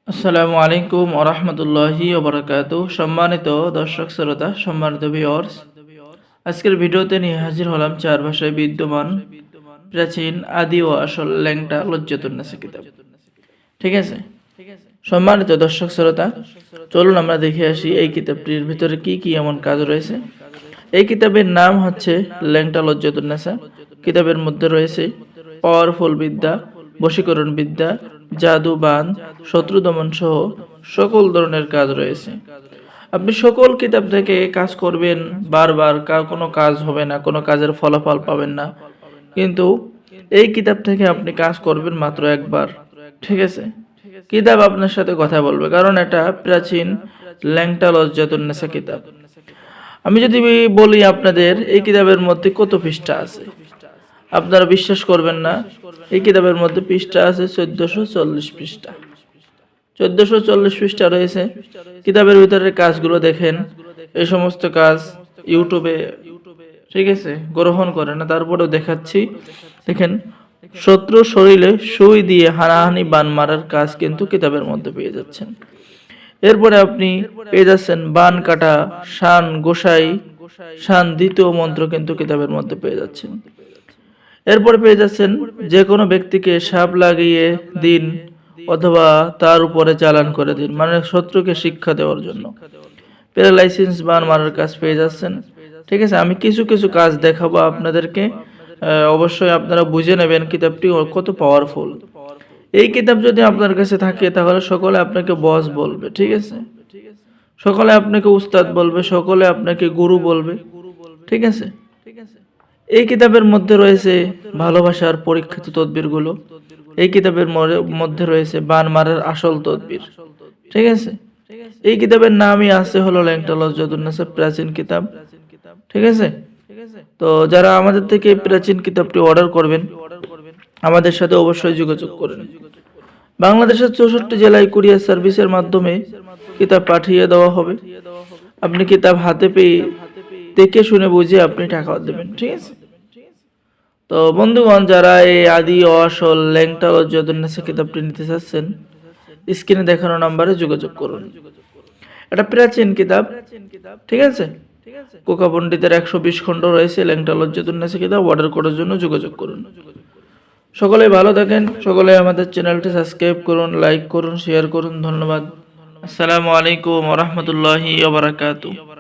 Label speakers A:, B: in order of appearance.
A: আসসালামু আলাইকুম ওয়া রাহমাতুল্লাহি ওয়া বারাকাতুহু। সম্মানিত দর্শক শ্রোতা, সম্মানিত ভিউয়ার্স, আজকের ভিডিওতে নিয়ে হাজির হলাম চার ভাষায় বিদ্যমান প্রাচীন আদি ও আসল ল্যাংটা লজ্জাতুন্নেসা কিতাব। ঠিক আছে, সম্মানিত দর্শক শ্রোতা, চলুন আমরা দেখে আসি এই কিতাবটির ভিতরে কি কি এমন কাজ রয়েছে। এই কিতাবের নাম হচ্ছে ল্যাংটা লজ্জাতুন্নেসা। কিতাবের মধ্যে রয়েছে পাওয়ারফুল বিদ্যা, বশীকরণ বিদ্যা, জাদু বান, শত্রু দমন সহ সকল ধরনের কাজ রয়েছে। আপনি সকল কিতাব থেকে কাজ করবেন, বারবার কোনো কাজ হবে না, কোনো কাজের ফলাফল পাবেন না, কিন্তু এই কিতাব থেকে আপনি কাজ করবেন মাত্র একবার। ঠিক আছে, কিতাব আপনার সাথে কথা বলবে, কারণ এটা প্রাচীন ল্যাংটা লজ্জাতুন্নেসা কিতাব। আমি যদি বলি আপনাদের এই কিতাবের মধ্যে কত পৃষ্ঠা আছে, আপনারা বিশ্বাস করবেন না। এই কিতাবের মধ্যে পৃষ্ঠা আছে 1440 পৃষ্ঠা। 1440 পৃষ্ঠা রয়েছে। কিতাবের ভিতরের কাজগুলো দেখেন, এই সমস্ত কাজ ইউটিউবে, ঠিক আছে, গ্রহণ করে না, তারপরেও দেখাচ্ছি। দেখেন, শত্রু শরীরে সুই দিয়ে হানাহানি বান মারার কাজ কিন্তু কিতাবের মধ্যে পেয়ে যাচ্ছেন। এরপরে আপনি পেয়ে যাচ্ছেন বান কাটা, শান গোসাই, শান দ্বিতীয় মন্ত্র কিন্তু কিতাবের মধ্যে পেয়ে যাচ্ছেন। এরপরে পেয়ে যাচ্ছেন যে কোনো ব্যক্তিকে সাপ লাগিয়ে দিন অথবা তার উপরে চালান করে দিন, মানে শত্রুকে শিক্ষা দেওয়ার জন্য। প্যারালাইসিস বান মারার কাজ পেয়ে যাচ্ছেন। ঠিক আছে, আমি কিছু কিছু কাজ দেখাবো আপনাদেরকে, অবশ্যই আপনারা বুঝে নেবেন কিতাবটি কত পাওয়ারফুল। এই কিতাব যদি আপনার কাছে থাকে তাহলে সকলে আপনাকে বস বলবে। ঠিক আছে, সকলে আপনাকে উস্তাদ বলবে, সকলে আপনাকে গুরু বলবে। ঠিক আছে, এই কিতাবের মধ্যে রয়েছে ভালোবাসার পরীক্ষিত তদবিরগুলো। এই কিতাবের মধ্যে রয়েছে বান মারার আসল তদবির। ঠিক আছে, এই কিতাবের নামই আছে হলো ল্যাংটা লজ্জাতুন্নেসা, প্রাচীন কিতাব। ঠিক আছে, তো যারা আমাদের থেকে প্রাচীন কিতাবটি অর্ডার করবেন, আমাদের সাথে অবশ্যই যোগাযোগ করুন। বাংলাদেশের 64 জেলায় কুরিয়ার সার্ভিসের মাধ্যমে কিতাব পাঠিয়ে দেওয়া হবে। আপনি কিতাব হাতে পেয়ে দেখে শুনে বুঝে আপনি টাকা দেবেন। ঠিক আছে, তো বন্ধুগণ, যারা এই আদি ও আসল ল্যাংটা লজ্জাতুন্নেসা কিতাবটি নিতে চাচ্ছেন, স্ক্রিনে দেখানো নাম্বারে যোগাযোগ করুন। এটা প্রাচীন কিতাব। ঠিক আছে, কোকা পণ্ডিতের 120 খণ্ড রয়েছে ল্যাংটা লজ্জাতুন্নেসা কিতাব। অর্ডার করার জন্য যোগাযোগ করুন। সকলে ভালো থাকেন, সকলে আমাদের চ্যানেলটি সাবস্ক্রাইব করুন, লাইক করুন, শেয়ার করুন। ধন্যবাদ। আসসালামু আলাইকুম ওয়া রাহমাতুল্লাহি ওয়া বারাকাতুহু।